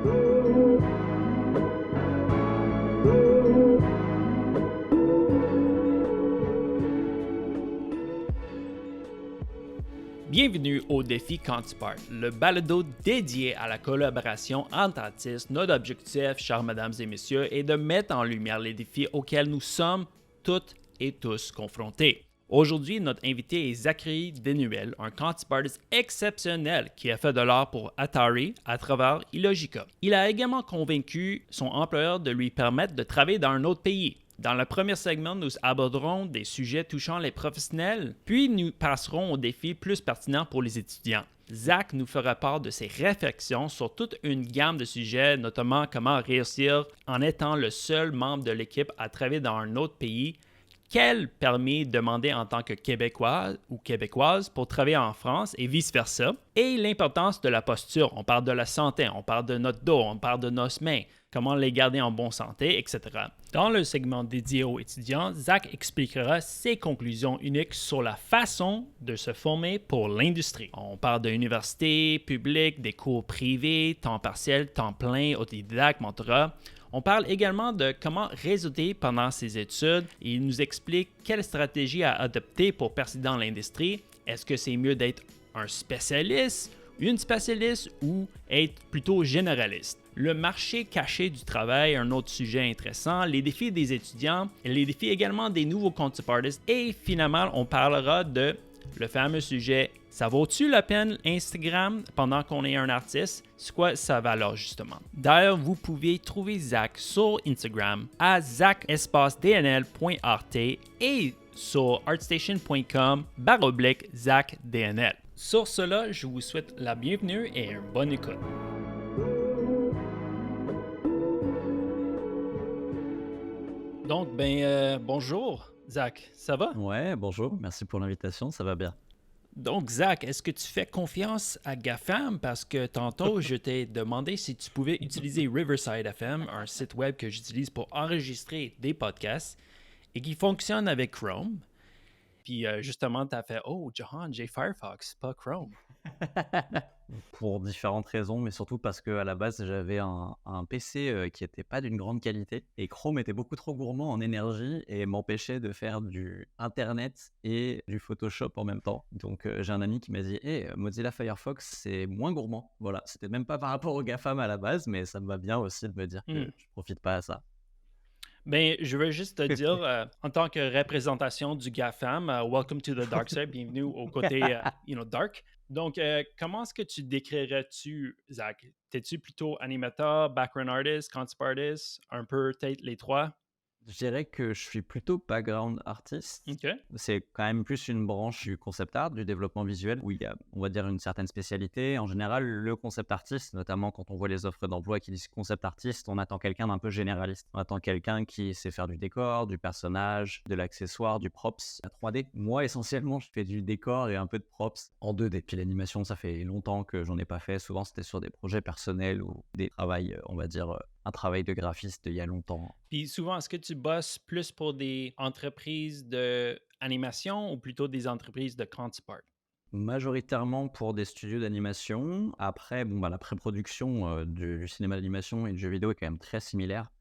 Bienvenue au Défi Cantipart, le balado dédié à la collaboration entre artistes. Notre objectif, chers mesdames et messieurs, est de mettre en lumière les défis auxquels nous sommes toutes et tous confrontés. Aujourd'hui, notre invité est Zachary Denuel, un cantipartiste exceptionnel qui a fait de l'art pour Atari à travers Illogica. Il a également convaincu son employeur de lui permettre de travailler dans un autre pays. Dans le premier segment, nous aborderons des sujets touchant les professionnels, puis nous passerons aux défis plus pertinents pour les étudiants. Zach nous fera part de ses réflexions sur toute une gamme de sujets, notamment comment réussir en étant le seul membre de l'équipe à travailler dans un autre pays, quel permis demander en tant que Québécois ou Québécoise pour travailler en France et vice-versa, et l'importance de la posture. On parle de la santé, on parle de notre dos, on parle de nos mains, comment les garder en bonne santé, etc. Dans le segment dédié aux étudiants, Zach expliquera ses conclusions uniques sur la façon de se former pour l'industrie. On parle de l'université, publique, des cours privés, temps partiel, temps plein, autodidacte, mentorat. On parle également de comment réseauter pendant ses études et il nous explique quelle stratégie à adopter pour percer dans l'industrie. Est-ce que c'est mieux d'être un spécialiste, une spécialiste ou être plutôt généraliste? Le marché caché du travail, un autre sujet intéressant, les défis des étudiants, les défis également des nouveaux cantipartistes et finalement, on parlera de le fameux sujet « Ça vaut-tu la peine Instagram pendant qu'on est un artiste? » C'est quoi sa valeur justement? D'ailleurs, vous pouvez trouver Zach sur Instagram à zach_dnl.art et sur artstation.com/ZachDNL. Sur cela, je vous souhaite la bienvenue et une bonne écoute. Donc, bonjour Zach, ça va? Ouais, bonjour, merci pour l'invitation, ça va bien. Donc, Zach, est-ce que tu fais confiance à GAFAM? Parce que tantôt, je t'ai demandé si tu pouvais utiliser Riverside FM, un site web que j'utilise pour enregistrer des podcasts et qui fonctionne avec Chrome. Puis justement, tu as fait « Oh, Johan, j'ai Firefox, pas Chrome. » Pour différentes raisons, mais surtout parce qu'à la base, j'avais un PC qui n'était pas d'une grande qualité et Chrome était beaucoup trop gourmand en énergie et m'empêchait de faire du Internet et du Photoshop en même temps. Donc, j'ai un ami qui m'a dit « Hey, Mozilla Firefox, c'est moins gourmand. » Voilà, c'était même pas par rapport au GAFAM à la base, mais ça me va bien aussi de me dire que je profite pas à ça. Ben, je veux juste te dire, en tant que représentation du GAFAM, welcome to the dark side, bienvenue au côté, dark. Donc, comment est-ce que tu décrirais-tu, Zach? T'es-tu plutôt animateur, background artist, concept artist, un peu peut-être les trois? Je dirais que je suis plutôt background artist. OK. C'est quand même plus une branche du concept art, du développement visuel, où il y a, on va dire, une certaine spécialité. En général, le concept artist, notamment quand on voit les offres d'emploi qui disent concept artist, on attend quelqu'un d'un peu généraliste. On attend quelqu'un qui sait faire du décor, du personnage, de l'accessoire, du props, la 3D. Moi, essentiellement, je fais du décor et un peu de props en 2D. Puis l'animation, ça fait longtemps que j'en ai pas fait. Souvent, c'était sur des projets personnels ou des travails, on va dire, un travail de graphiste il y a longtemps. Puis souvent, est-ce que tu bosses plus pour des entreprises d'animation ou plutôt des entreprises de concept art? Majoritairement pour des studios d'animation. Après, la pré-production du cinéma d'animation et du jeu vidéo est quand même très similaire.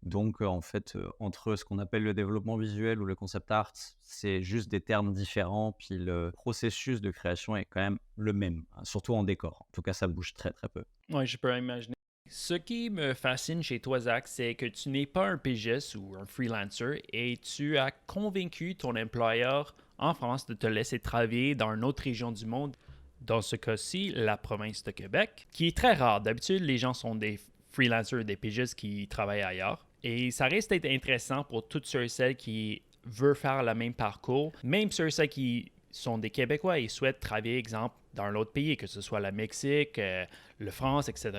Donc, en fait, entre ce qu'on appelle le développement visuel ou le concept art, c'est juste des termes différents. Puis le processus de création est quand même le même, hein, surtout en décor. En tout cas, ça bouge très, très peu. Oui, je peux imaginer. Ce qui me fascine chez toi, Zach, c'est que tu n'es pas un pigiste ou un freelancer et tu as convaincu ton employeur en France de te laisser travailler dans une autre région du monde, dans ce cas-ci, la province de Québec, qui est très rare. D'habitude, les gens sont des freelancers, des pigistes qui travaillent ailleurs. Et ça reste d'être intéressant pour toutes ceux et celles qui veulent faire le même parcours, même ceux et celles qui sont des Québécois et souhaitent travailler, exemple, dans un autre pays, que ce soit le Mexique, le France, etc.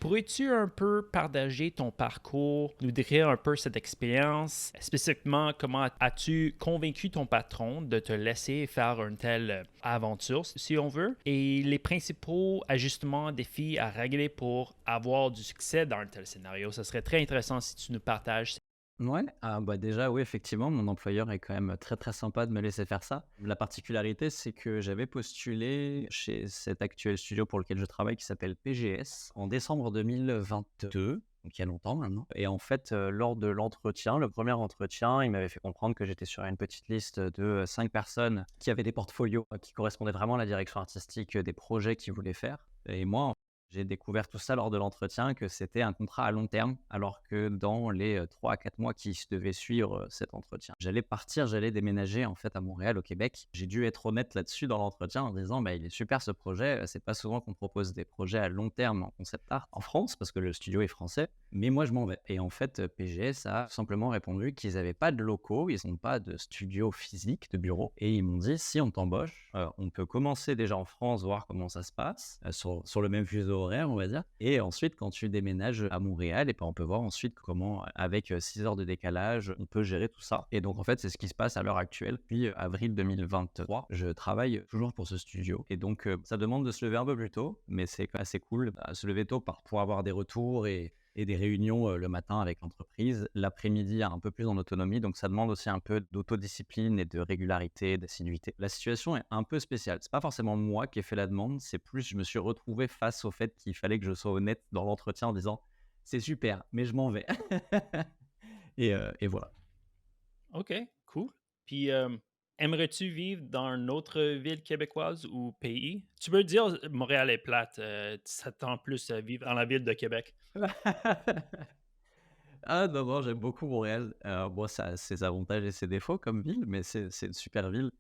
Pourrais-tu un peu partager ton parcours, nous décrire un peu cette expérience? Spécifiquement, comment as-tu convaincu ton patron de te laisser faire une telle aventure, si on veut, et les principaux ajustements, défis à régler pour avoir du succès dans un tel scénario? Ce serait très intéressant si tu nous partages Ouais, ah bah déjà, oui, effectivement, mon employeur est quand même très très sympa de me laisser faire ça. La particularité, c'est que j'avais postulé chez cet actuel studio pour lequel je travaille qui s'appelle PGS en décembre 2022, donc il y a longtemps maintenant. Et en fait, lors de l'entretien, le premier entretien, il m'avait fait comprendre que j'étais sur une petite liste de 5 personnes qui avaient des portfolios qui correspondaient vraiment à la direction artistique des projets qu'ils voulaient faire. Et moi, j'ai découvert tout ça lors de l'entretien, que c'était un contrat à long terme, alors que dans les 3 à 4 mois qui devaient suivre cet entretien, j'allais partir, j'allais déménager en fait à Montréal, au Québec. J'ai dû être honnête là-dessus dans l'entretien en disant bah, il est super ce projet. C'est pas souvent qu'on propose des projets à long terme en concept art en France, parce que le studio est français, mais moi je m'en vais. Et en fait, PGS a simplement répondu qu'ils n'avaient pas de locaux, ils n'ont pas de studio physique, de bureau. Et ils m'ont dit si on t'embauche, on peut commencer déjà en France, voir comment ça se passe, sur le même fuseau horaire, on va dire. Et ensuite, quand tu déménages à Montréal, et ben, on peut voir ensuite comment, avec 6 heures de décalage, on peut gérer tout ça. Et donc, en fait, c'est ce qui se passe à l'heure actuelle. Puis, avril 2023, je travaille toujours pour ce studio. Et donc, ça demande de se lever un peu plus tôt, mais c'est assez cool. Se lever tôt pour avoir des retours et des réunions le matin avec l'entreprise. L'après-midi, un peu plus en autonomie. Donc, ça demande aussi un peu d'autodiscipline et de régularité, d'assiduité. La situation est un peu spéciale. C'est pas forcément moi qui ai fait la demande. C'est plus, je me suis retrouvé face au fait qu'il fallait que je sois honnête dans l'entretien en disant c'est super, mais je m'en vais. Et voilà. OK, cool. Puis, aimerais-tu vivre dans une autre ville québécoise ou pays? Tu peux dire Montréal est plate, ça te tente plus vivre dans la ville de Québec. Ah non, non, j'aime beaucoup Montréal. Bon, ça a ses avantages et ses défauts comme ville, mais c'est une super ville.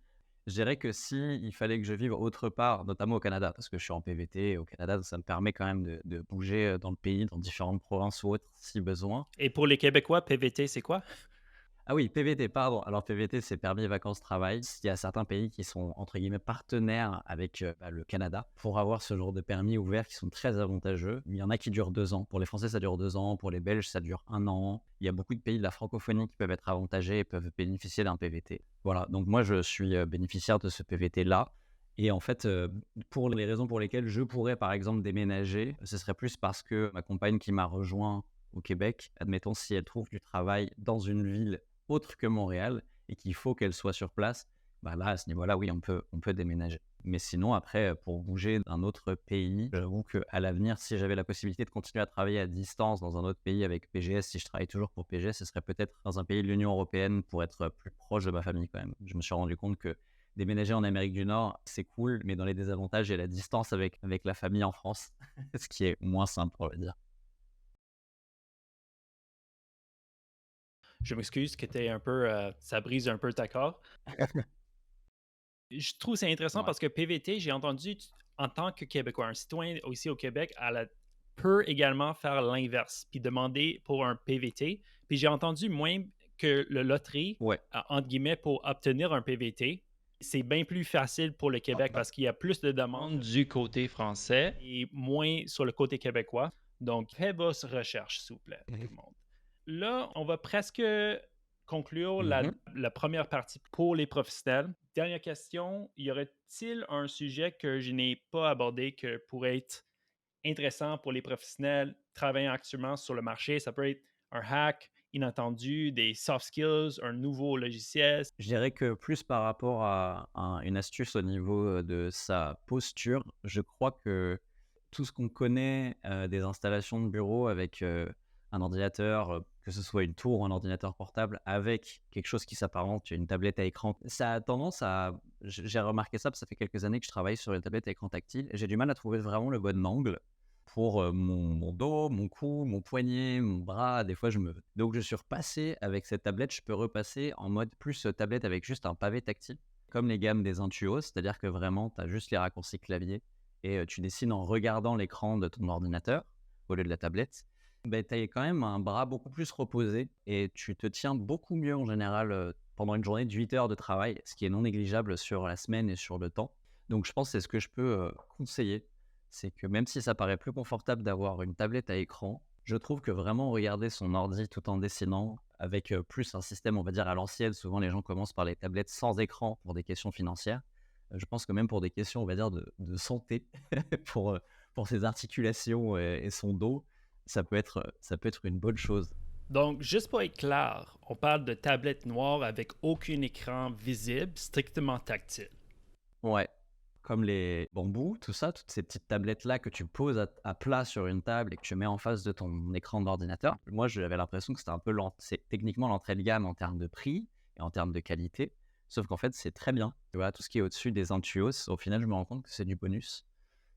Je dirais que si il fallait que je vive autre part, notamment au Canada, parce que je suis en PVT au Canada, ça me permet quand même de bouger dans le pays, dans différentes provinces ou autres, si besoin. Et pour les Québécois, PVT, c'est quoi? Ah oui, PVT, pardon. Alors PVT, c'est permis vacances-travail. Il y a certains pays qui sont, entre guillemets, partenaires avec le Canada pour avoir ce genre de permis ouvert qui sont très avantageux. Il y en a qui durent 2 ans. Pour les Français, ça dure 2 ans. Pour les Belges, ça dure 1 an. Il y a beaucoup de pays de la francophonie qui peuvent être avantagés et peuvent bénéficier d'un PVT. Voilà, donc moi, je suis bénéficiaire de ce PVT-là. Et en fait, pour les raisons pour lesquelles je pourrais, par exemple, déménager, ce serait plus parce que ma compagne qui m'a rejoint au Québec, admettons si elle trouve du travail dans une ville autre que Montréal et qu'il faut qu'elle soit sur place, bah là, à ce niveau-là, oui, on peut déménager. Mais sinon, après, pour bouger d'un autre pays, j'avoue qu'à l'avenir, si j'avais la possibilité de continuer à travailler à distance dans un autre pays avec PGS, si je travaille toujours pour PGS, ce serait peut-être dans un pays de l'Union européenne pour être plus proche de ma famille quand même. Je me suis rendu compte que déménager en Amérique du Nord, c'est cool, mais dans les désavantages, il y a la distance avec la famille en France, ce qui est moins simple, on va dire. Je m'excuse que t'es un peu, ça brise un peu ta corde. Je trouve c'est intéressant Ouais. parce que PVT, j'ai entendu, en tant que Québécois, un citoyen aussi au Québec, peut également faire l'inverse, puis demander pour un PVT. Puis j'ai entendu même que le loterie, Ouais. entre guillemets, pour obtenir un PVT, c'est bien plus facile pour le Québec parce qu'il y a plus de demandes du côté français et moins sur le côté québécois. Donc, faites vos recherches, s'il vous plaît, tout le monde. Là, on va presque conclure Mhm. la première partie pour les professionnels. Dernière question, y aurait-il un sujet que je n'ai pas abordé que pourrait être intéressant pour les professionnels travaillant actuellement sur le marché? Ça peut être un hack inattendu, des soft skills, un nouveau logiciel. Je dirais que plus par rapport à une astuce au niveau de sa posture, je crois que tout ce qu'on connaît des installations de bureau avec un ordinateur, que ce soit une tour ou un ordinateur portable, avec quelque chose qui s'apparente à une tablette à écran, ça a tendance à... J'ai remarqué ça, parce que ça fait quelques années que je travaille sur une tablette à écran tactile. J'ai du mal à trouver vraiment le bon angle pour mon dos, mon cou, mon poignet, mon bras. Des fois, donc je suis repassé avec cette tablette. Je peux repasser en mode plus tablette avec juste un pavé tactile, comme les gammes des Intuos, c'est-à-dire que vraiment, tu as juste les raccourcis clavier et tu dessines en regardant l'écran de ton ordinateur au lieu de la tablette. Ben, tu as quand même un bras beaucoup plus reposé et tu te tiens beaucoup mieux en général pendant une journée de 8 heures de travail, ce qui est non négligeable sur la semaine et sur le temps. Donc je pense que c'est ce que je peux conseiller, c'est que même si ça paraît plus confortable d'avoir une tablette à écran, je trouve que vraiment regarder son ordi tout en dessinant avec plus un système, on va dire, à l'ancienne, souvent les gens commencent par les tablettes sans écran pour des questions financières. Je pense que même pour des questions, on va dire, de santé, pour, pour ses articulations et son dos, ça peut être une bonne chose. Donc, juste pour être clair, on parle de tablette noire avec aucun écran visible, strictement tactile. Ouais, comme les bambous, tout ça, toutes ces petites tablettes-là que tu poses à plat sur une table et que tu mets en face de ton écran d'ordinateur. Moi, j'avais l'impression que c'était un peu c'est techniquement l'entrée de gamme en termes de prix et en termes de qualité. Sauf qu'en fait, c'est très bien. Tu vois, tout ce qui est au-dessus des Intuos, au final, je me rends compte que c'est du bonus.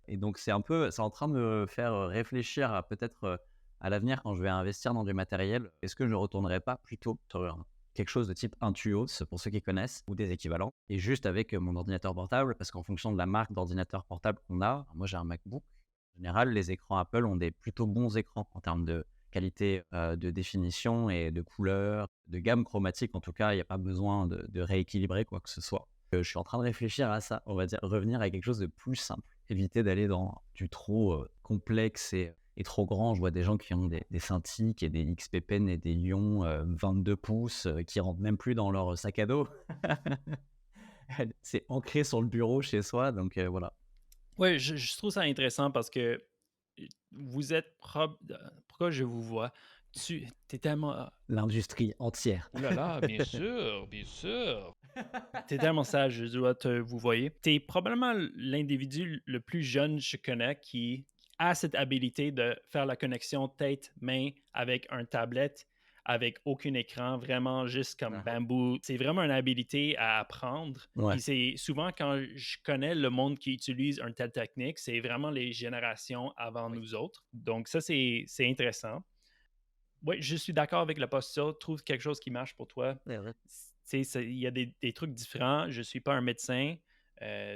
Et donc, c'est en train de me faire réfléchir à peut-être à l'avenir quand je vais investir dans du matériel. Est-ce que je ne retournerai pas plutôt sur quelque chose de type Intuos, pour ceux qui connaissent, ou des équivalents, et juste avec mon ordinateur portable, parce qu'en fonction de la marque d'ordinateur portable qu'on a, moi j'ai un MacBook, en général, les écrans Apple ont des plutôt bons écrans en termes de qualité de définition et de couleur, de gamme chromatique. En tout cas, il n'y a pas besoin de rééquilibrer quoi que ce soit. Je suis en train de réfléchir à ça, on va dire, revenir à quelque chose de plus simple, éviter d'aller dans du trop complexe et trop grand. Je vois des gens qui ont des Cintiq et des XP Pen et des Lion 22 pouces qui rentrent même plus dans leur sac à dos. C'est ancré sur le bureau chez soi, donc voilà. Oui, je trouve ça intéressant parce que vous êtes... Pourquoi je vous vois? Tu es tellement... L'industrie entière. Ouh là là, bien sûr, bien sûr. T'es tellement sage, je dois te vous voyez. T'es probablement l'individu le plus jeune que je connais qui a cette habilité de faire la connexion tête-main avec un tablette, avec aucun écran, vraiment juste comme bambou. C'est vraiment une habilité à apprendre. Ouais. Puis c'est souvent quand je connais le monde qui utilise une telle technique, c'est vraiment les générations avant nous autres. Donc ça, c'est intéressant. Oui, je suis d'accord avec la posture. Trouve quelque chose qui marche pour toi. Il y a des trucs différents. Je ne suis pas un médecin.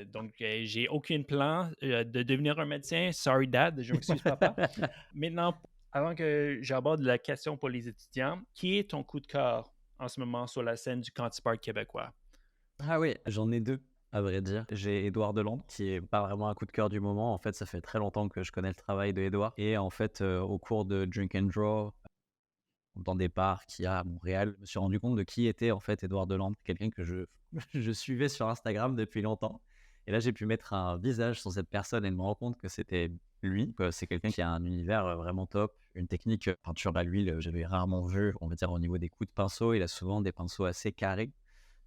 Donc, j'ai aucun plan de devenir un médecin. Sorry, dad. Je m'excuse, papa. Maintenant, avant que j'aborde la question pour les étudiants, qui est ton coup de cœur en ce moment sur la scène du Cantipark québécois? Ah oui, j'en ai deux, à vrai dire. J'ai Édouard Deland, qui est pas vraiment un coup de cœur du moment. En fait, ça fait très longtemps que je connais le travail de Édouard. Et en fait, au cours de Drink and Draw, dans des bars qu'il y a à Montréal, je me suis rendu compte de qui était en fait Édouard Deland, quelqu'un que je suivais sur Instagram depuis longtemps. Et là, j'ai pu mettre un visage sur cette personne et me rendre compte que c'était lui. C'est quelqu'un qui a un univers vraiment top, une technique peinture à l'huile, j'avais rarement vu, on va dire au niveau des coups de pinceau. Il a souvent des pinceaux assez carrés.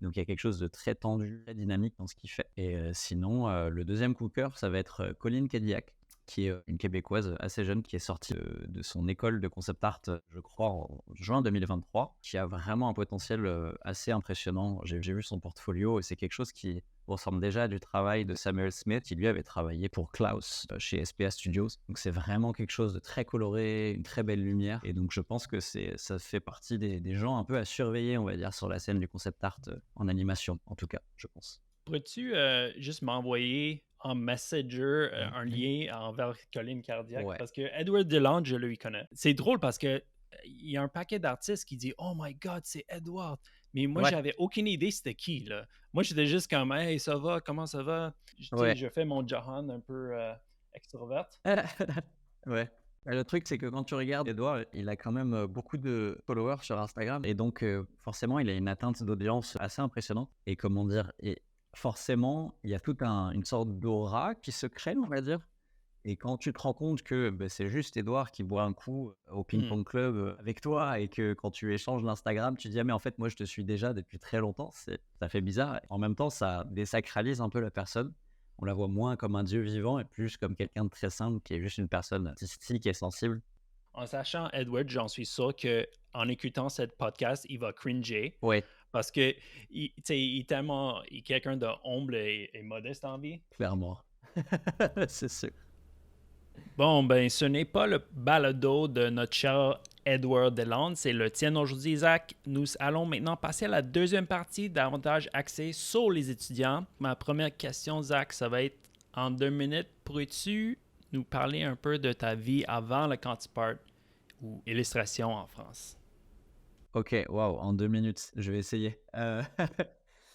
Donc il y a quelque chose de très tendu, très dynamique dans ce qu'il fait. Et sinon, le deuxième coup de cœur, ça va être Colline Cadillac, qui est une Québécoise assez jeune, qui est sortie de son école de concept art, je crois, en juin 2023, qui a vraiment un potentiel assez impressionnant. J'ai vu son portfolio et c'est quelque chose qui ressemble déjà à du travail de Samuel Smith, qui lui avait travaillé pour Klaus chez SPA Studios. Donc c'est vraiment quelque chose de très coloré, une très belle lumière. Et donc je pense que ça fait partie des gens un peu à surveiller, on va dire, sur la scène du concept art en animation, en tout cas, je pense. Pourrais-tu juste m'envoyer en Messenger un lien envers Colline Cardiac? Ouais. Parce que Edward DeLange, je lui connais. C'est drôle parce que il y a un paquet d'artistes qui disent Oh my God, c'est Edward. Mais moi, Ouais. j'avais aucune idée c'était qui. Là. Moi, j'étais juste comme Hey, ça va, comment ça va? Ouais. Je fais mon Johan un peu extroverte. Ouais. Le truc, c'est que quand tu regardes Edouard, il a quand même beaucoup de followers sur Instagram. Et donc, forcément, il a une atteinte d'audience assez impressionnante. Et comment dire, et forcément, il y a toute une sorte d'aura qui se crée, on va dire. Et quand tu te rends compte que c'est juste Edouard qui boit un coup au ping-pong club avec toi et que quand tu échanges l'Instagram, tu dis ah mais en fait moi je te suis déjà depuis très longtemps, ça fait bizarre. En même temps, ça désacralise un peu la personne. On la voit moins comme un dieu vivant et plus comme quelqu'un de très simple qui est juste une personne artistique et sensible. En sachant Edward, j'en suis sûr qu'en écoutant cette podcast, il va cringer. Ouais, Parce que il est tellement il est quelqu'un de humble et modeste en vie. clairement. C'est sûr. Bon, ben, ce n'est pas le balado de notre cher Edward Deland, c'est le tien aujourd'hui, Isaac. Nous allons maintenant passer à la deuxième partie, davantage axée sur les étudiants. Ma première question, Zach, ça va être en 2 minutes. Pourrais-tu nous parler un peu de ta vie avant le Cantipart ou illustration en France? Ok, waouh, en 2 minutes, je vais essayer.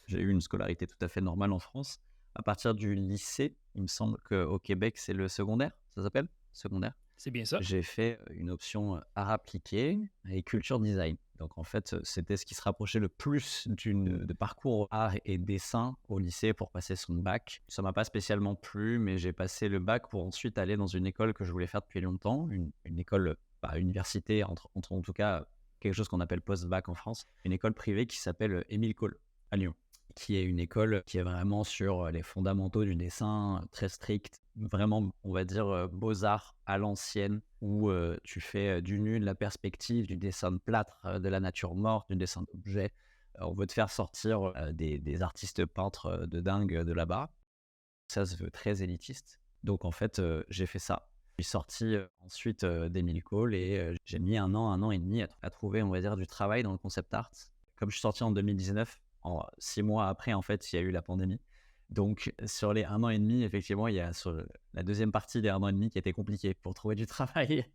J'ai eu une scolarité tout à fait normale en France. À partir du lycée, il me semble qu'au Québec, c'est le secondaire, ça s'appelle? Secondaire. C'est bien ça? J'ai fait une option art appliqué et culture design. Donc en fait, c'était ce qui se rapprochait le plus de parcours art et dessin au lycée pour passer son bac. Ça m'a pas spécialement plu, mais j'ai passé le bac pour ensuite aller dans une école que je voulais faire depuis longtemps, une école, université, en tout cas quelque chose qu'on appelle post-bac en France, une école privée qui s'appelle Émile Cole à Lyon, qui est une école qui est vraiment sur les fondamentaux du dessin, très strict, vraiment, on va dire, beaux-arts à l'ancienne, où tu fais du nu, de la perspective, du dessin de plâtre, de la nature morte, du dessin d'objets. On veut te faire sortir des artistes peintres de dingue de là-bas. Ça se veut très élitiste. Donc en fait, j'ai fait ça. Je suis sorti ensuite d'Emile Cole et j'ai mis un an et demi à trouver, on va dire, du travail dans le concept art. Comme je suis sorti en 2019, 6 mois après, en fait, il y a eu la pandémie. Donc sur les 1 an et demi, effectivement, il y a sur la deuxième partie des 1 an et demi qui était compliquée pour trouver du travail.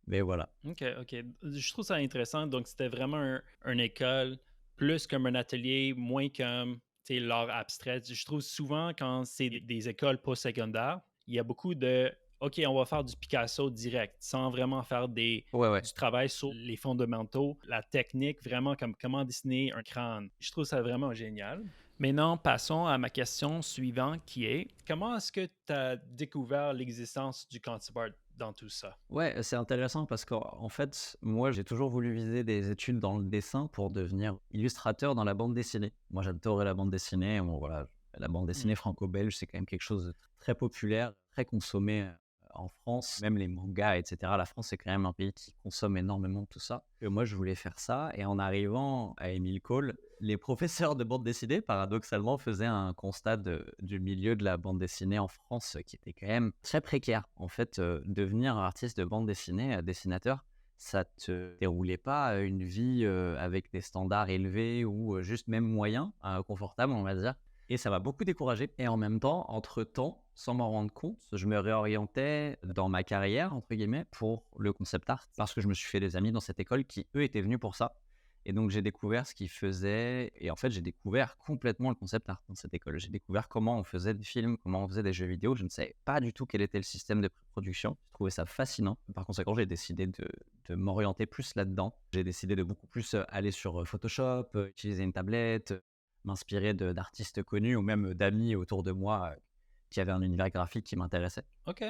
Mais voilà. OK, OK. Je trouve ça intéressant. Donc, c'était vraiment une école plus comme un atelier, moins comme l'art abstrait. Je trouve souvent quand c'est des écoles postsecondaires, il y a beaucoup de OK, on va faire du Picasso direct, sans vraiment faire Ouais, ouais. du travail sur les fondamentaux, la technique, vraiment comme comment dessiner un crâne. Je trouve ça vraiment génial. Maintenant, passons à ma question suivante qui est comment est-ce que tu as découvert l'existence du concept art dans tout ça? Ouais, c'est intéressant parce qu'en fait, moi, j'ai toujours voulu viser des études dans le dessin pour devenir illustrateur dans la bande dessinée. Moi, j'adorais la bande dessinée. Bon, voilà, la bande dessinée franco-belge, c'est quand même quelque chose de très populaire, très consommé en France. Même les mangas, etc. La France, c'est quand même un pays qui consomme énormément tout ça. Et moi, je voulais faire ça. Et en arrivant à Émile Cole, les professeurs de bande dessinée, paradoxalement, faisaient un constat du milieu de la bande dessinée en France qui était quand même très précaire. En fait, devenir artiste de bande dessinée, dessinateur, ça te déroulait pas une vie avec des standards élevés ou juste même moyens, confortables, on va dire. Et ça m'a beaucoup découragé. Et en même temps, entre-temps, sans m'en rendre compte, je me réorientais dans ma carrière, entre guillemets, pour le concept art, parce que je me suis fait des amis dans cette école qui, eux, étaient venus pour ça. Et donc, j'ai découvert ce qu'ils faisaient. Et en fait, j'ai découvert complètement le concept art dans cette école. J'ai découvert comment on faisait des films, comment on faisait des jeux vidéo. Je ne savais pas du tout quel était le système de pré-production. Je trouvais ça fascinant. Par conséquent, j'ai décidé de m'orienter plus là-dedans. J'ai décidé de beaucoup plus aller sur Photoshop, utiliser une tablette, m'inspirer d'artistes connus ou même d'amis autour de moi qui avaient un univers graphique qui m'intéressait. OK,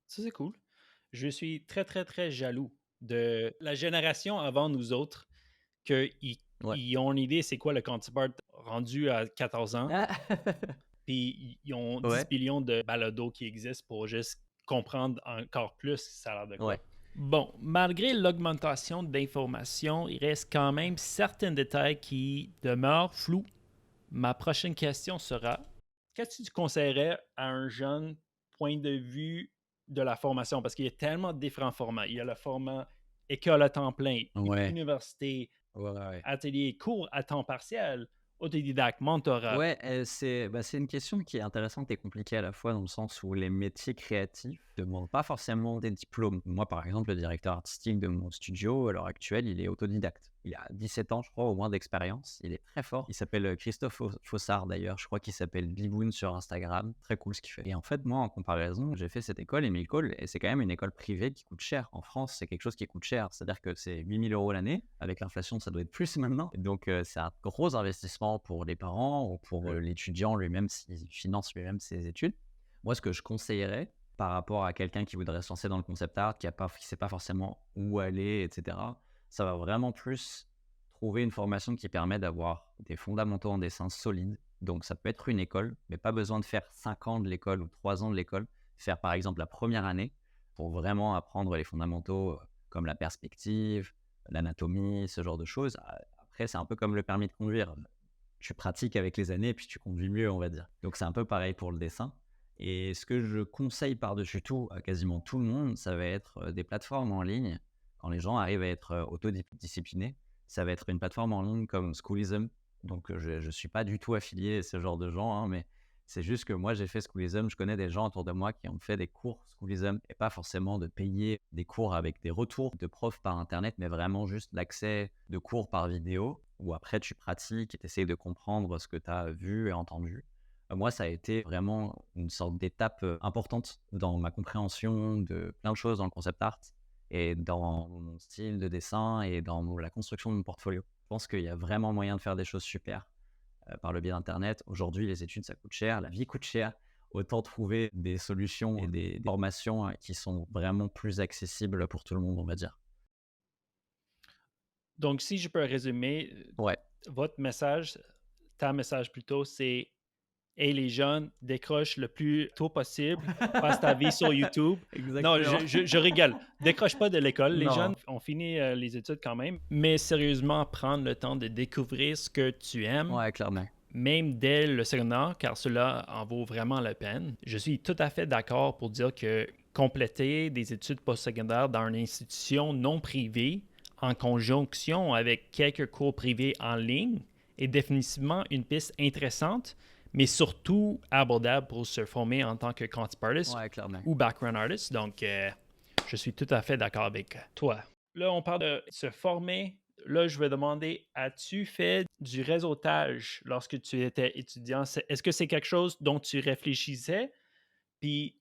ça c'est cool. Je suis très, très, très jaloux de la génération avant nous autres qu'ils Ouais. ils ont une idée c'est quoi le concept art rendu à 14 ans, Ah. puis ils ont 10 Ouais, billions de balados qui existent pour juste comprendre encore plus ça a l'air de quoi. ouais. Bon, malgré l'augmentation d'informations, il reste quand même certains détails qui demeurent flous. Ma prochaine question sera, qu'est-ce que tu conseillerais à un jeune point de vue de la formation? Parce qu'il y a tellement de différents formats. Il y a le format école à temps plein, Ouais. université, Ouais, ouais, ouais. atelier, cours à temps partiel, autodidacte, mentorat. Ouais, c'est une question qui est intéressante et compliquée à la fois dans le sens où les métiers créatifs ne demandent pas forcément des diplômes. Moi, par exemple, le directeur artistique de mon studio, à l'heure actuelle, il est autodidacte. Il a 17 ans, je crois, au moins d'expérience. Il est très fort. Il s'appelle Christophe Fossard, d'ailleurs. Je crois qu'il s'appelle Biboun sur Instagram. Très cool ce qu'il fait. Et en fait, moi, en comparaison, j'ai fait cette école, Émile Cole, et c'est quand même une école privée qui coûte cher. En France, c'est quelque chose qui coûte cher. C'est-à-dire que c'est 8 000 € l'année. Avec l'inflation, ça doit être plus maintenant. Et donc, c'est un gros investissement pour les parents ou pour l'étudiant lui-même s'il finance lui-même ses études. Moi, ce que je conseillerais par rapport à quelqu'un qui voudrait se lancer dans le concept art, qui ne sait pas forcément où aller, etc., ça va vraiment plus trouver une formation qui permet d'avoir des fondamentaux en dessin solides. Donc, ça peut être une école, mais pas besoin de faire 5 ans de l'école ou 3 ans de l'école. Faire, par exemple, la première année pour vraiment apprendre les fondamentaux comme la perspective, l'anatomie, ce genre de choses. Après, c'est un peu comme le permis de conduire. Tu pratiques avec les années et puis tu conduis mieux, on va dire. Donc, c'est un peu pareil pour le dessin. Et ce que je conseille par-dessus tout à quasiment tout le monde, ça va être des plateformes en ligne. Quand les gens arrivent à être autodisciplinés, ça va être une plateforme en ligne comme Schoolism. Donc, je ne suis pas du tout affilié à ce genre de gens, hein, mais c'est juste que moi, j'ai fait Schoolism. Je connais des gens autour de moi qui ont fait des cours Schoolism et pas forcément de payer des cours avec des retours de profs par Internet, mais vraiment juste l'accès de cours par vidéo où après tu pratiques et tu essayes de comprendre ce que tu as vu et entendu. Moi, ça a été vraiment une sorte d'étape importante dans ma compréhension de plein de choses dans le concept art et dans mon style de dessin et dans la construction de mon portfolio. Je pense qu'il y a vraiment moyen de faire des choses super par le biais d'Internet. Aujourd'hui, les études, ça coûte cher, la vie coûte cher. Autant trouver des solutions et des formations qui sont vraiment plus accessibles pour tout le monde, on va dire. Donc, si je peux résumer, Ouais, votre message, ta message plutôt, c'est hey les jeunes, décroche le plus tôt possible, passe ta vie sur YouTube. Non, exactement. je rigole. Décroche pas de l'école. Les jeunes Non, ont fini les études quand même, mais sérieusement, prendre le temps de découvrir ce que tu aimes, ouais, clairement. même dès le secondaire, car cela en vaut vraiment la peine. Je suis tout à fait d'accord pour dire que compléter des études postsecondaires dans une institution non privée, en conjonction avec quelques cours privés en ligne, est définitivement une piste intéressante, mais surtout abordable pour se former en tant que concept artist Ouais, clairement. ou background artist. Donc, je suis tout à fait d'accord avec toi. Là, on parle de se former. Là, je vais demander, as-tu fait du réseautage lorsque tu étais étudiant? Est-ce que c'est quelque chose dont tu réfléchissais? Puis,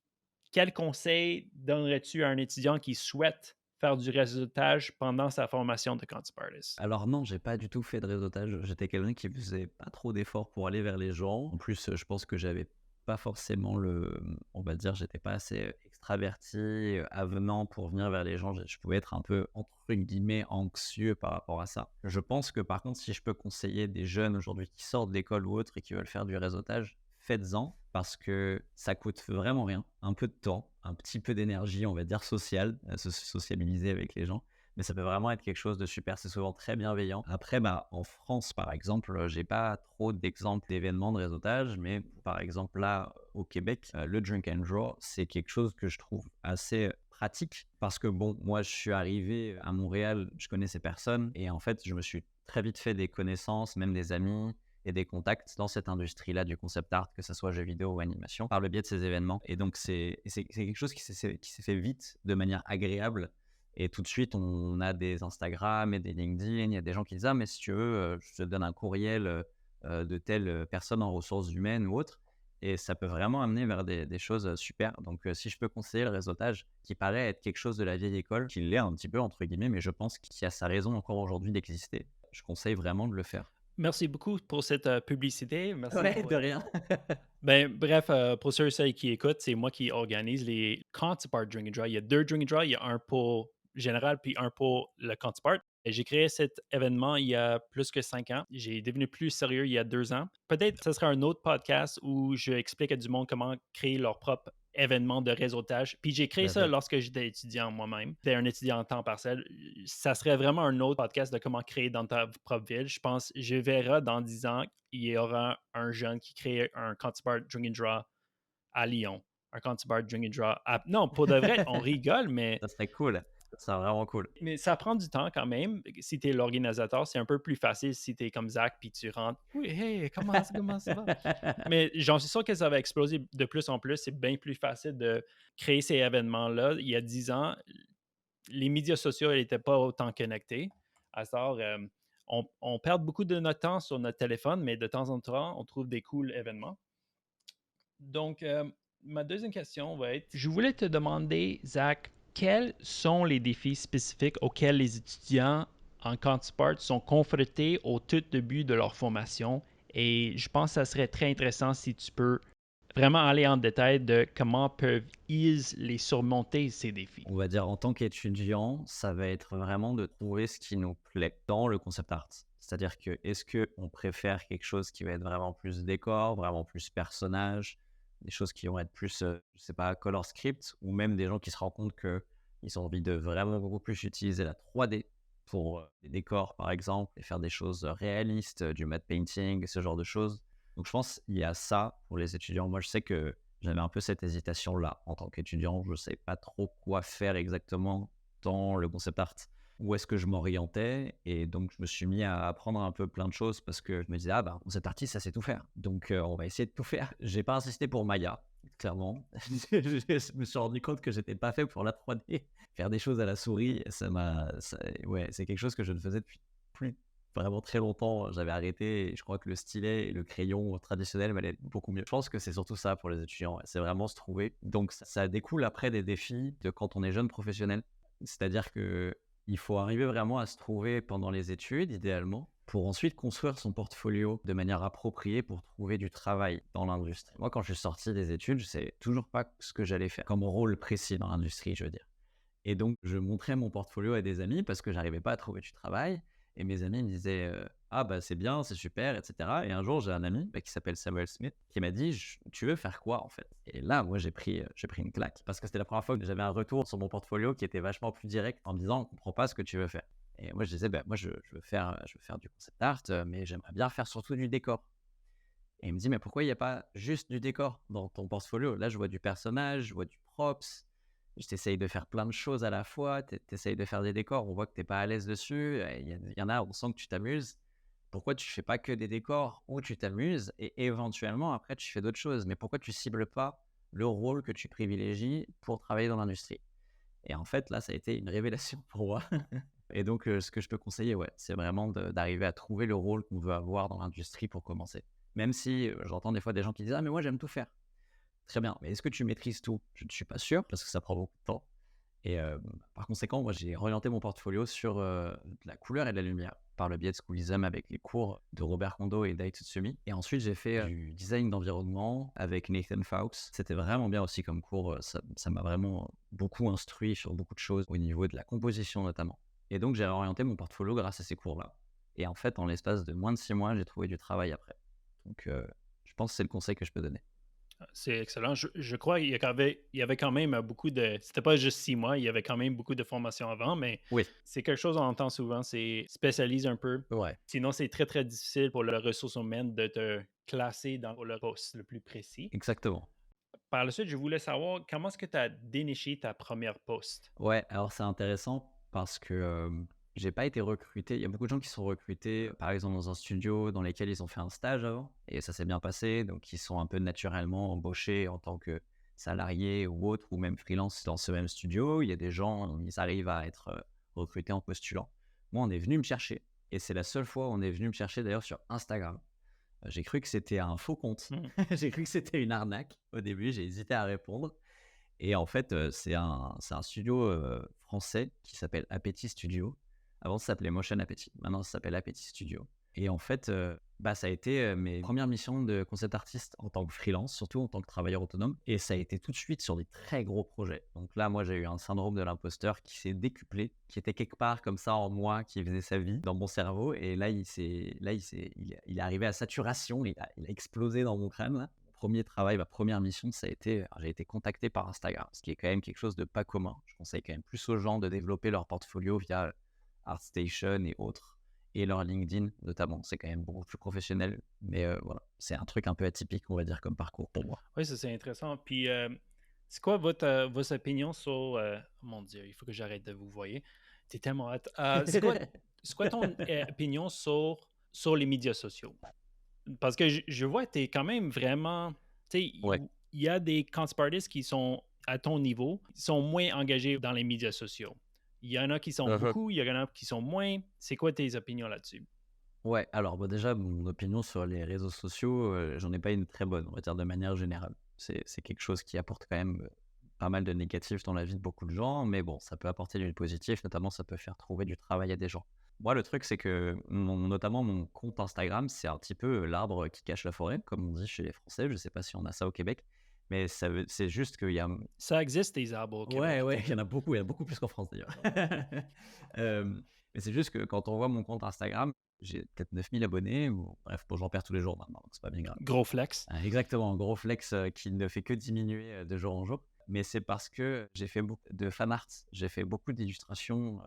quel conseil donnerais-tu à un étudiant qui souhaite faire du réseautage pendant sa formation de concept artist? Alors non, j'ai pas du tout fait de réseautage. J'étais quelqu'un qui faisait pas trop d'efforts pour aller vers les gens. En plus, je pense que j'avais pas forcément on va dire, j'étais pas assez extraverti, avenant pour venir vers les gens. Je pouvais être un peu, entre guillemets, anxieux par rapport à ça. Je pense que par contre, si je peux conseiller des jeunes aujourd'hui qui sortent d'école ou autre et qui veulent faire du réseautage, faites-en parce que ça coûte vraiment rien. Un peu de temps, un petit peu d'énergie, on va dire, sociale, se sociabiliser avec les gens, mais ça peut vraiment être quelque chose de super. C'est souvent très bienveillant. Après, bah, en France, par exemple, j'ai pas trop d'exemples d'événements de réseautage, mais par exemple, là, au Québec, le Drink and Draw, c'est quelque chose que je trouve assez pratique parce que, bon, moi, je suis arrivé à Montréal, je connaissais personne et en fait, je me suis très vite fait des connaissances, même des amis et des contacts dans cette industrie-là du concept art, que ce soit jeux vidéo ou animation, par le biais de ces événements. Et donc, c'est quelque chose qui s'est fait vite, de manière agréable. Et tout de suite, on a des Instagram et des LinkedIn. Il y a des gens qui disent: «Ah, mais si tu veux, je te donne un courriel de telle personne en ressources humaines ou autre». Et ça peut vraiment amener vers des choses super. Donc, si je peux conseiller le réseautage, qui paraît être quelque chose de la vieille école, qui l'est un petit peu, entre guillemets, mais je pense qu'il a sa raison encore aujourd'hui d'exister, je conseille vraiment de le faire. Merci beaucoup pour cette publicité. Merci Ouais, pour. de rien. Ben, bref, pour ceux et celles qui écoutent, c'est moi qui organise les Concept Drink and Draw. Il y a deux Drink and Draw, il y a un pour général puis un pour le Concept. Et j'ai créé cet événement il y a plus que 5 ans. J'ai devenu plus sérieux il y a 2 ans. Peut-être que ce sera un autre podcast où je explique à du monde comment créer leur propre événement de réseautage. Puis j'ai créé Tout à ça fait. lorsque j'étais étudiant moi-même. J'étais un étudiant en temps partiel. Ça serait vraiment un autre podcast de comment créer dans ta propre ville. Je pense, je verrai dans 10 ans, il y aura un jeune qui crée un Concept Drink and Draw à Lyon. Un Concept Drink and Draw Non, pour de vrai, on rigole, mais Ça serait cool. Ça serait vraiment cool. ça prend du temps quand même. Si tu es l'organisateur, c'est un peu plus facile si tu es comme Zach puis tu rentres. Oui, hey, comment ça va? Mais j'en suis sûr que ça va exploser de plus en plus. C'est bien plus facile de créer ces événements-là. Il y a 10 ans, les médias sociaux n'étaient pas autant connectés. À ça, on perd beaucoup de notre temps sur notre téléphone, mais de temps en temps, on trouve des cool événements. Donc, ma deuxième question va être, je voulais te demander, Zach, quels sont les défis spécifiques auxquels les étudiants en Counterpart sont confrontés au tout début de leur formation? Et je pense que ça serait très intéressant si tu peux vraiment aller en détail de comment peuvent-ils les surmonter, ces défis. On va dire en tant qu'étudiant, ça va être vraiment de trouver ce qui nous plaît dans le concept art. C'est-à-dire que est-ce qu'on préfère quelque chose qui va être vraiment plus décor, vraiment plus personnage, des choses qui vont être plus, je sais pas, color script, ou même des gens qui se rendent compte qu'ils ont envie de vraiment beaucoup plus utiliser la 3D pour les décors par exemple, et faire des choses réalistes, du matte painting, ce genre de choses. Donc je pense qu'il y a ça pour les étudiants. Moi je sais que j'avais un peu cette hésitation-là en tant qu'étudiant. Je ne sais pas trop quoi faire exactement dans le concept art. Où est-ce que je m'orientais? Et donc, je me suis mis à apprendre un peu plein de choses parce que je me disais, ah bah, concept artiste, ça sait tout faire. Donc, on va essayer de tout faire. J'ai pas insisté pour Maya, clairement. Je me suis rendu compte que j'étais pas fait pour la 3D. Faire des choses à la souris, ouais, c'est quelque chose que je ne faisais depuis plus vraiment très longtemps. J'avais arrêté et je crois que le stylet et le crayon traditionnel m'allaient beaucoup mieux. Je pense que c'est surtout ça pour les étudiants, ouais, c'est vraiment se trouver. Donc ça découle après des défis de quand on est jeune professionnel. C'est-à-dire que il faut arriver vraiment à se trouver pendant les études, idéalement, pour ensuite construire son portfolio de manière appropriée pour trouver du travail dans l'industrie. Moi, quand je suis sorti des études, je ne savais toujours pas ce que j'allais faire comme rôle précis dans l'industrie, je veux dire. Et donc, je montrais mon portfolio à des amis parce que j'arrivais pas à trouver du travail. Et mes amis me disaient ah bah c'est bien, c'est super, etc. Et un jour, j'ai un ami qui s'appelle Samuel Smith qui m'a dit tu veux faire quoi en fait? Et là, moi, j'ai pris une claque parce que c'était la première fois que j'avais un retour sur mon portfolio qui était vachement plus direct en me disant on comprend pas ce que tu veux faire. Et moi, je disais bah, moi, je veux faire du concept art, mais j'aimerais bien faire surtout du décor. Et il me dit mais pourquoi il n'y a pas juste du décor dans ton portfolio? Là, je vois du personnage, je vois du props. Je t'essaye de faire plein de choses à la fois, tu essayes de faire des décors, on voit que tu es pas à l'aise dessus, il y en a, on sent que tu t'amuses. Pourquoi tu fais pas que des décors où tu t'amuses et éventuellement après tu fais d'autres choses? Mais pourquoi tu cibles pas le rôle que tu privilégies pour travailler dans l'industrie? Et en fait, là, ça a été une révélation pour moi. Et donc, ce que je peux conseiller, ouais, c'est vraiment d'arriver à trouver le rôle qu'on veut avoir dans l'industrie pour commencer. Même si, j'entends des fois des gens qui disent: «Ah mais moi j'aime tout faire». Très bien, mais est-ce que tu maîtrises tout? Je ne suis pas sûr parce que ça prend beaucoup de temps et par conséquent, moi, j'ai orienté mon portfolio sur, de la couleur et de la lumière par le biais de Schoolism avec les cours de Robert Kondo et Dai Tsutsumi et ensuite j'ai fait, du design d'environnement avec Nathan Fowkes. C'était vraiment bien aussi comme cours, ça m'a vraiment beaucoup instruit sur beaucoup de choses au niveau de la composition notamment et donc j'ai orienté mon portfolio grâce à ces cours-là et en fait, en l'espace de moins de 6 mois, j'ai trouvé du travail après. Donc je pense que c'est le conseil que je peux donner. C'est excellent. Je crois qu'il y avait quand même beaucoup de. C'était pas juste 6 mois, il y avait quand même beaucoup de formations avant, mais Oui, c'est quelque chose qu'on entend souvent, c'est spécialise un peu. ouais. Sinon, c'est très, très difficile pour les ressources humaines de te classer dans le poste le plus précis. Exactement. Par la suite, je voulais savoir comment est-ce que tu as déniché ta première poste? Ouais, alors c'est intéressant parce que, j'ai pas été recruté. Il y a beaucoup de gens qui sont recrutés, par exemple, dans un studio dans lesquels ils ont fait un stage avant et ça s'est bien passé, donc ils sont un peu naturellement embauchés en tant que salariés ou autres ou même freelance dans ce même studio. Il y a des gens, ils arrivent à être, recrutés en postulant. Moi, on est venu me chercher et c'est la seule fois où on est venu me chercher d'ailleurs sur Instagram. J'ai cru que c'était un faux compte. Hmm. J'ai cru que c'était une arnaque au début, j'ai hésité à répondre et en fait, c'est un studio, français qui s'appelle Appétit Studio. Avant, ça s'appelait Motion Appétit. Maintenant, ça s'appelle Appétit Studio et en fait, bah, ça a été, mes premières missions de concept artiste en tant que freelance, surtout en tant que travailleur autonome et ça a été tout de suite sur des très gros projets. Donc là, moi, j'ai eu un syndrome de l'imposteur qui s'est décuplé, qui était quelque part comme ça en moi, qui faisait sa vie dans mon cerveau et là, il est arrivé à saturation, il a explosé dans mon crâne là. Premier travail, ma première mission, ça a été, j'ai été contacté par Instagram, ce qui est quand même quelque chose de pas commun. Je conseille quand même plus aux gens de développer leur portfolio via ArtStation et autres, et leur LinkedIn notamment. C'est quand même beaucoup plus professionnel, mais voilà, c'est un truc un peu atypique, on va dire, comme parcours pour moi. Oui, ça c'est intéressant. Puis, c'est quoi votre opinion sur. Mon Dieu, il faut que j'arrête de vous voyer. T'es tellement hâte. C'est quoi ton opinion sur les médias sociaux? Parce que je vois que tu es quand même vraiment. Tu sais, Ouais. il y a des concept artists qui sont à ton niveau, qui sont moins engagés dans les médias sociaux. Il y en a qui sont beaucoup, il y en a qui sont moins. C'est quoi tes opinions là-dessus? Ouais, alors bah, déjà, mon opinion sur les réseaux sociaux, j'en ai pas une très bonne, on va dire de manière générale. C'est quelque chose qui apporte quand même, pas mal de négatifs dans la vie de beaucoup de gens, mais bon, ça peut apporter du positif, notamment ça peut faire trouver du travail à des gens. Moi, le truc, c'est que notamment mon compte Instagram, c'est un petit peu, l'arbre qui cache la forêt, comme on dit chez les Français. Je sais pas si on a ça au Québec, mais c'est juste qu'il y a Ça existe, des arbres au ouais, Québec. ouais, il y en a beaucoup plus qu'en France d'ailleurs. Mais c'est juste que quand on voit mon compte Instagram, j'ai peut-être 9 000 abonnés ou bref, bon, j'en perds tous les jours maintenant, donc c'est pas bien grave. Gros flex. Exactement, un gros flex, qui ne fait que diminuer, de jour en jour. Mais c'est parce que j'ai fait beaucoup de fan art, j'ai fait beaucoup d'illustrations,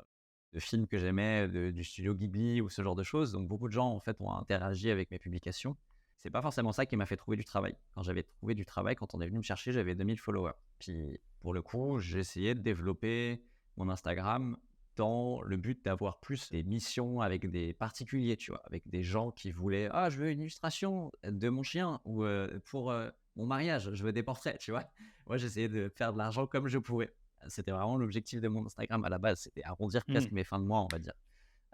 de films que j'aimais, du studio Ghibli ou ce genre de choses. Donc beaucoup de gens, en fait, ont interagi avec mes publications. C'est pas forcément ça qui m'a fait trouver du travail. Quand j'avais trouvé du travail, quand on est venu me chercher, j'avais 2 000 followers. Puis pour le coup, j'ai essayé de développer mon Instagram dans le but d'avoir plus des missions avec des particuliers, tu vois? Avec des gens qui voulaient: «Ah, je veux une illustration de mon chien» ou «Pour, mon mariage, je veux des portraits», tu vois? Moi, j'essayais de faire de l'argent comme je pouvais. C'était vraiment l'objectif de mon Instagram à la base, c'était arrondir Hmm. presque mes fins de mois, on va dire,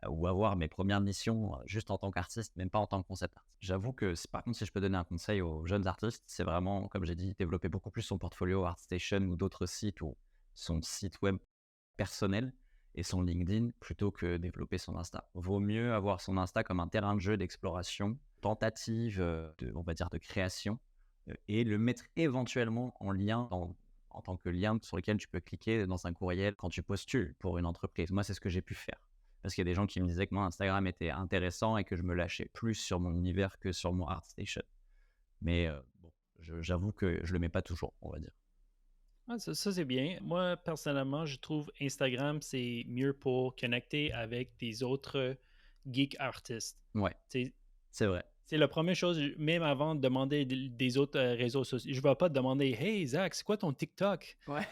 ou avoir mes premières missions, juste en tant qu'artiste, même pas en tant que concept art. J'avoue que par contre, si je peux donner un conseil aux jeunes artistes, c'est vraiment, comme j'ai dit, développer beaucoup plus son portfolio ArtStation ou d'autres sites ou son site web personnel et son LinkedIn plutôt que développer son Insta. Vaut mieux avoir son Insta comme un terrain de jeu d'exploration, tentative, on va dire de création, et le mettre éventuellement en lien en tant que lien sur lequel tu peux cliquer dans un courriel quand tu postules pour une entreprise. Moi, c'est ce que j'ai pu faire. Parce qu'il y a des gens qui me disaient que moi, Instagram était intéressant et que je me lâchais plus sur mon univers que sur mon ArtStation. Mais bon, j'avoue que je le mets pas toujours, on va dire. Ah, ça, c'est bien. Moi, personnellement, je trouve Instagram, c'est mieux pour connecter avec des autres geek artistes. Ouais, C'est c'est vrai. c'est la première chose, même avant de demander des autres réseaux sociaux. Je ne vais pas te demander, Hey Zach, c'est quoi ton TikTok? Ouais.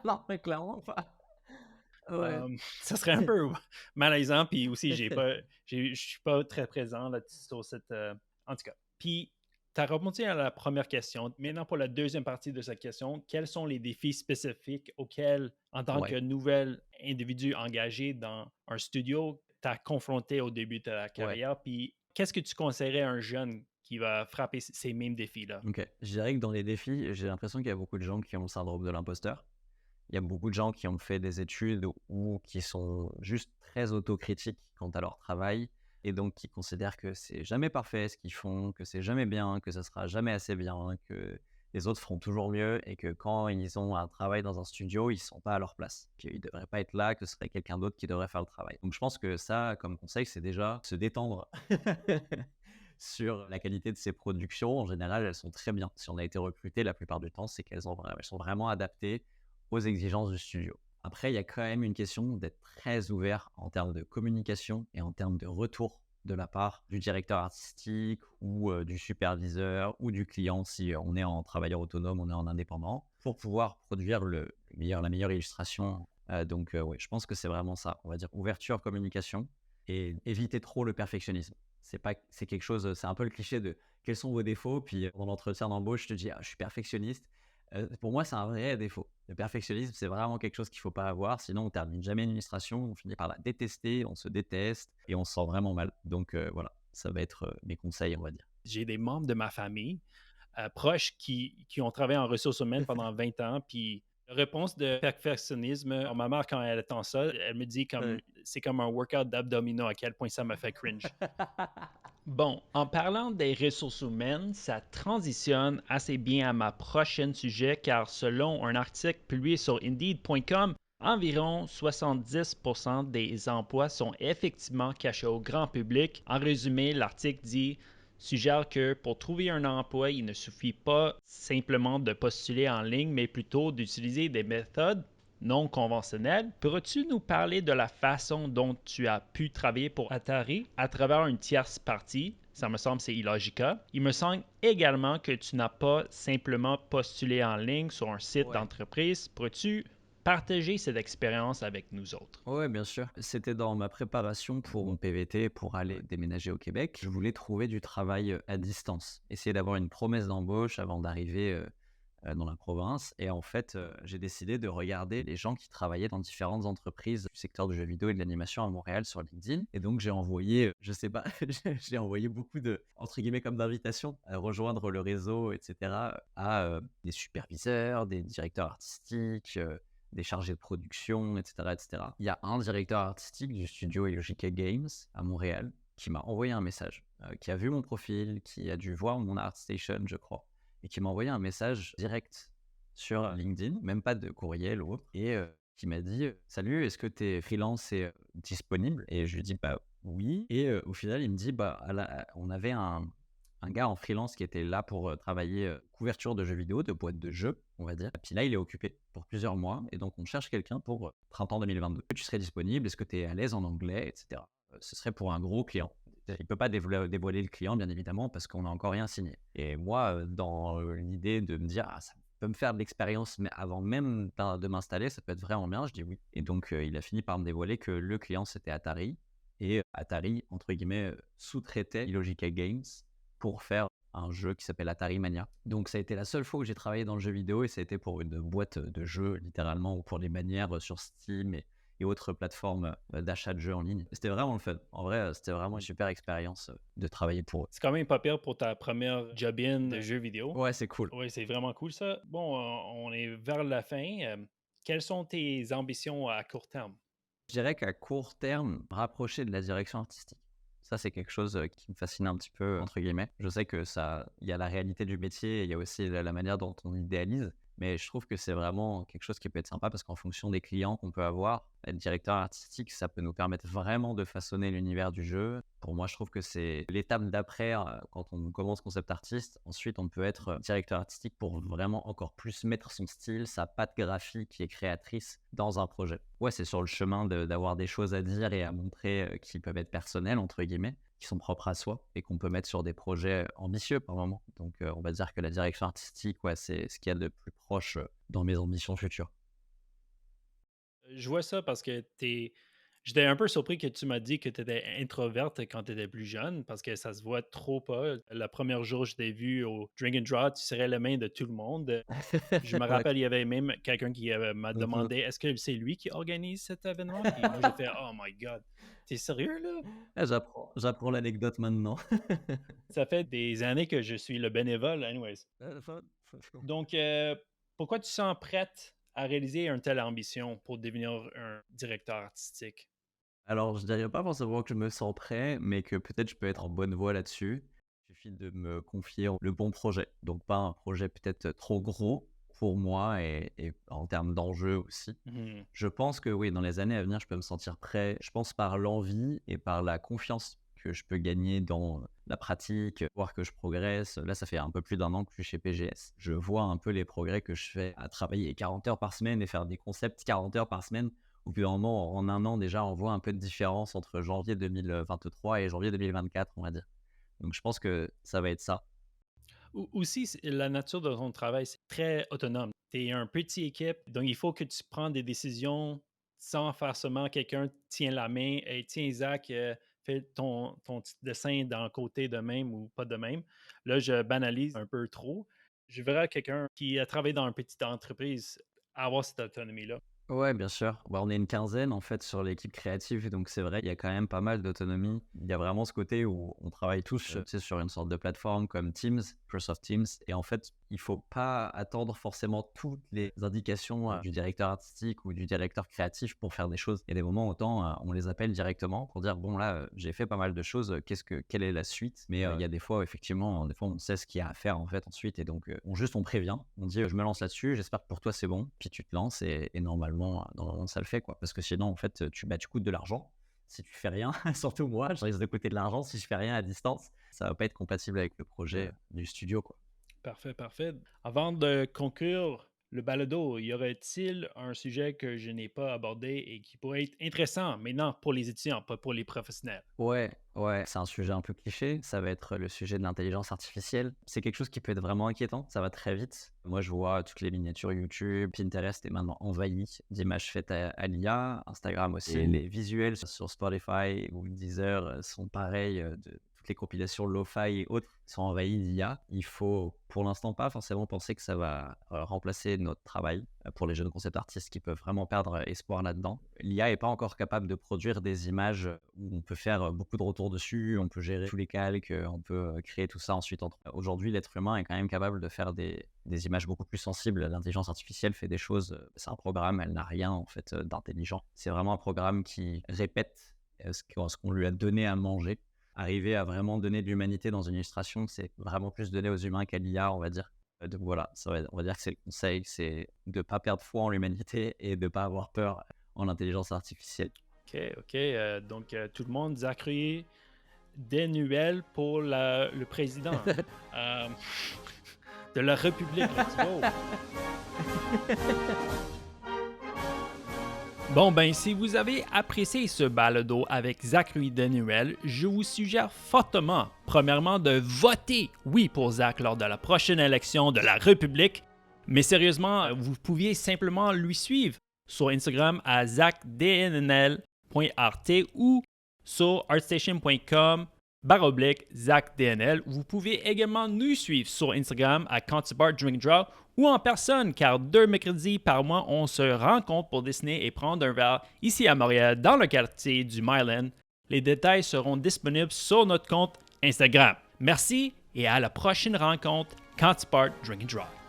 Non, mais clairement pas. Ouais. Ça serait un peu malaisant, puis aussi, je suis pas très présent là, sur cette. En tout cas. Puis, tu as répondu à la première question. Maintenant, pour la deuxième partie de cette question, quels sont les défis spécifiques auxquels, en tant que Ouais, nouvel individu engagé dans un studio, tu as confronté au début de ta ouais. carrière? Puis, qu'est-ce que tu conseillerais à un jeune qui va frapper ces mêmes défis-là? OK. Je dirais que dans les défis, j'ai l'impression qu'il y a beaucoup de gens qui ont le syndrome de l'imposteur. Il y a beaucoup de gens qui ont fait des études ou qui sont juste très autocritiques quant à leur travail et donc qui considèrent que c'est jamais parfait ce qu'ils font, que c'est jamais bien, que ça sera jamais assez bien, que les autres feront toujours mieux et que quand ils ont un travail dans un studio, ils sont pas à leur place, qu'ils devraient pas être là, que ce serait quelqu'un d'autre qui devrait faire le travail. Donc je pense que ça, comme conseil, c'est déjà se détendre sur la qualité de ces productions. En général, elles sont très bien. Si on a été recruté, la plupart du temps, c'est elles sont vraiment adaptées aux exigences du studio. Après, il y a quand même une question d'être très ouvert en termes de communication et en termes de retour de la part du directeur artistique ou du superviseur ou du client si on est en travailleur autonome, on est en indépendant, pour pouvoir produire la meilleure illustration. Donc, oui, je pense que c'est vraiment ça. On va dire ouverture, communication et éviter trop le perfectionnisme. C'est quelque chose, c'est un peu le cliché de quels sont vos défauts, puis dans l'entretien d'embauche, je te dis, ah, je suis perfectionniste. Pour moi, c'est un vrai défaut. Le perfectionnisme, c'est vraiment quelque chose qu'il ne faut pas avoir, sinon on termine jamais une illustration, on finit par la détester, on se déteste et on se sent vraiment mal. Donc voilà, ça va être mes conseils, on va dire. J'ai des membres de ma famille proches qui ont travaillé en ressources humaines pendant 20 ans, puis la réponse de perfectionnisme, ma mère, quand elle entend ça, elle me dit comme Ouais. c'est comme un workout d'abdominaux, à quel point ça me fait cringe. Bon, en parlant des ressources humaines, ça transitionne assez bien à ma prochaine sujet car selon un article publié sur Indeed.com, environ 70% des emplois sont effectivement cachés au grand public. En résumé, l'article dit suggère que pour trouver un emploi, il ne suffit pas simplement de postuler en ligne, mais plutôt d'utiliser des méthodes non conventionnelles. Pourrais-tu nous parler de la façon dont tu as pu travailler pour Atari à travers une tierce partie? Ça me semble c'est Illogica. Il me semble également que tu n'as pas simplement postulé en ligne sur un site Ouais. d'entreprise. Pourrais-tu partager cette expérience avec nous autres? Ouais, bien sûr. C'était dans ma préparation pour mon PVT, pour aller déménager au Québec. Je voulais trouver du travail à distance, essayer d'avoir une promesse d'embauche avant d'arriver dans la province. Et en fait, j'ai décidé de regarder les gens qui travaillaient dans différentes entreprises du secteur du jeu vidéo et de l'animation à Montréal sur LinkedIn. Et donc, j'ai envoyé, je sais pas, j'ai envoyé beaucoup de, entre guillemets, comme d'invitations à rejoindre le réseau, etc., à des superviseurs, des directeurs artistiques, des chargés de production, etc., etc. Il y a un directeur artistique du studio Illogica Games à Montréal qui m'a envoyé un message, qui a vu mon profil, qui a dû voir mon ArtStation, je crois, et qui m'a envoyé un message direct sur LinkedIn, même pas de courriel ou autre, et qui m'a dit Salut, est-ce que tu es freelance et disponible? Et je lui dis Bah oui. Et au final, il me dit Bah, on avait un gars en freelance qui était là pour travailler couverture de jeux vidéo, de boîtes de jeux, on va dire. Et puis là, il est occupé pour plusieurs mois, et donc on cherche quelqu'un pour printemps 2022. Est-ce que tu serais disponible? Est-ce que tu es à l'aise en anglais, etc. Ce serait pour un gros client. Il ne peut pas dévoiler le client, bien évidemment, parce qu'on n'a encore rien signé. Et moi, dans l'idée de me dire, ah, ça peut me faire de l'expérience, mais avant même de m'installer, ça peut être vraiment bien, je dis oui. Et donc, il a fini par me dévoiler que le client, c'était Atari. Et Atari, entre guillemets, sous-traitait Illogica Games pour faire un jeu qui s'appelle Atari Mania. Donc, ça a été la seule fois où j'ai travaillé dans le jeu vidéo et ça a été pour une boîte de jeux, littéralement, ou pour les manières sur Steam et autres plateformes d'achat de jeux en ligne. C'était vraiment le fun. En vrai, c'était vraiment une super expérience de travailler pour eux. C'est quand même pas pire pour ta première job-in de jeu vidéo. Ouais, c'est cool. Oui, c'est vraiment cool ça. Bon, on est vers la fin. Quelles sont tes ambitions à court terme? Je dirais qu'à court terme, rapprocher de la direction artistique. Ça, c'est quelque chose qui me fascine un petit peu, entre guillemets. Je sais que ça, il y a la réalité du métier, et il y a aussi la manière dont on idéalise, mais je trouve que c'est vraiment quelque chose qui peut être sympa parce qu'en fonction des clients qu'on peut avoir, Être directeur artistique, ça peut nous permettre vraiment de façonner l'univers du jeu. Pour moi, je trouve que c'est l'étape d'après quand on commence concept artiste. Ensuite, on peut être directeur artistique pour vraiment encore plus mettre son style, sa patte graphique et créatrice dans un projet. Ouais, c'est sur le chemin d'avoir des choses à dire et à montrer qui peuvent être personnelles, entre guillemets, qui sont propres à soi et qu'on peut mettre sur des projets ambitieux par moment. Donc, on va dire que la direction artistique, ouais, c'est ce qu'il y a de plus proche dans mes ambitions futures. Je vois ça parce que j'étais un peu surpris que tu m'as dit que tu étais introverte quand tu étais plus jeune parce que ça se voit trop pas. Le premier jour, je t'ai vu au Drink and Draw, tu serrais la main de tout le monde. Je me Ouais, rappelle, il y avait même quelqu'un qui m'a mhm. demandé est-ce que c'est lui qui organise cet événement? Puis moi, j'ai fait oh my god, t'es sérieux là? Ah, j'apprends l'anecdote maintenant. Ça fait des années que je suis le bénévole, anyways. Fun. Donc, pourquoi tu sens prête à réaliser une telle ambition pour devenir un directeur artistique? Alors, je dirais pas forcément que je me sens prêt, mais que peut-être je peux être en bonne voie là-dessus. Il suffit de me confier le bon projet. Donc, pas un projet peut-être trop gros pour moi et en termes d'enjeux aussi. Mhm. Je pense que oui, dans les années à venir, je peux me sentir prêt. Je pense par l'envie et par la confiance que je peux gagner dans la pratique, voir que je progresse. Là, ça fait un peu plus d'un an que je suis chez PGS. Je vois un peu les progrès que je fais à travailler 40 heures par semaine et faire des concepts 40 heures par semaine. Au bout d'un moment, en un an déjà, on voit un peu de différence entre janvier 2023 et janvier 2024, on va dire. Donc je pense que ça va être ça. Aussi, la nature de ton travail, c'est très autonome. Tu es un petit équipe, donc il faut que tu prends des décisions sans forcément quelqu'un tient la main et tiens, Isaac, fais ton petit dessin d'un côté de même ou pas de même. Là, je banalise un peu trop. Je verrais quelqu'un qui a travaillé dans une petite entreprise avoir cette autonomie-là. Ouais, bien sûr. Bah, on est une quinzaine en fait sur l'équipe créative, donc c'est vrai, il y a quand même pas mal d'autonomie. Il y a vraiment ce côté où on travaille tous, tu sais, sur une sorte de plateforme comme Teams, Microsoft Teams, et en fait, il faut pas attendre forcément toutes les indications du directeur artistique ou du directeur créatif pour faire des choses. Il y a des moments, autant on les appelle directement pour dire bon là, j'ai fait pas mal de choses, quelle est la suite? Mais il y a des fois, effectivement, des fois on sait ce qu'il y a à faire en fait ensuite, et donc on prévient, on dit je me lance là-dessus, j'espère que pour toi c'est bon, puis tu te lances et normalement ça le fait quoi. Parce que sinon en fait tu coûtes de l'argent si tu fais rien, surtout moi, je risque de coûter de l'argent si je fais rien à distance. Ça va pas être compatible avec le projet du studio quoi. Parfait, parfait. Avant de conclure le balado, y aurait-il un sujet que je n'ai pas abordé et qui pourrait être intéressant maintenant pour les étudiants, pas pour les professionnels? Ouais, ouais, c'est un sujet un peu cliché, ça va être le sujet de l'intelligence artificielle. C'est quelque chose qui peut être vraiment inquiétant, ça va très vite. Moi, je vois toutes les miniatures YouTube, Pinterest est maintenant envahi d'images faites à l'IA, Instagram aussi. Et les visuels sur Spotify ou Deezer sont pareils, de toutes les compilations lo-fi et autres sont envahis d'IA. Il faut pour l'instant pas forcément penser que ça va remplacer notre travail pour les jeunes concept artistes qui peuvent vraiment perdre espoir là-dedans. L'IA est pas encore capable de produire des images où on peut faire beaucoup de retours dessus, on peut gérer tous les calques, on peut créer tout ça ensuite. Aujourd'hui, l'être humain est quand même capable de faire des images beaucoup plus sensibles. L'intelligence artificielle fait des choses, c'est un programme, elle n'a rien en fait d'intelligent. C'est vraiment un programme qui répète ce qu'on lui a donné à manger. Arriver à vraiment donner de l'humanité dans une illustration, c'est vraiment plus donné aux humains qu'à l'IA, on va dire. Donc voilà, on va dire que c'est le conseil, c'est de ne pas perdre foi en l'humanité et de ne pas avoir peur en l'intelligence artificielle. OK, OK. Donc, tout le monde, Zachary Denuel pour le président euh, de la République. Let's go. Bon, ben, si vous avez apprécié ce balado avec Zachary Denuel, je vous suggère fortement, premièrement, de voter oui pour Zach lors de la prochaine élection de la République. Mais sérieusement, vous pouviez simplement lui suivre sur Instagram à zachdnl.art ou sur artstation.com/ZachDNL. Vous pouvez également nous suivre sur Instagram à Cantibar Drink Draw ou en personne, car 2 mercredis par mois, on se rencontre pour dessiner et prendre un verre ici à Montréal, dans le quartier du Myland. Les détails seront disponibles sur notre compte Instagram. Merci et à la prochaine rencontre Cantibar Drink Draw.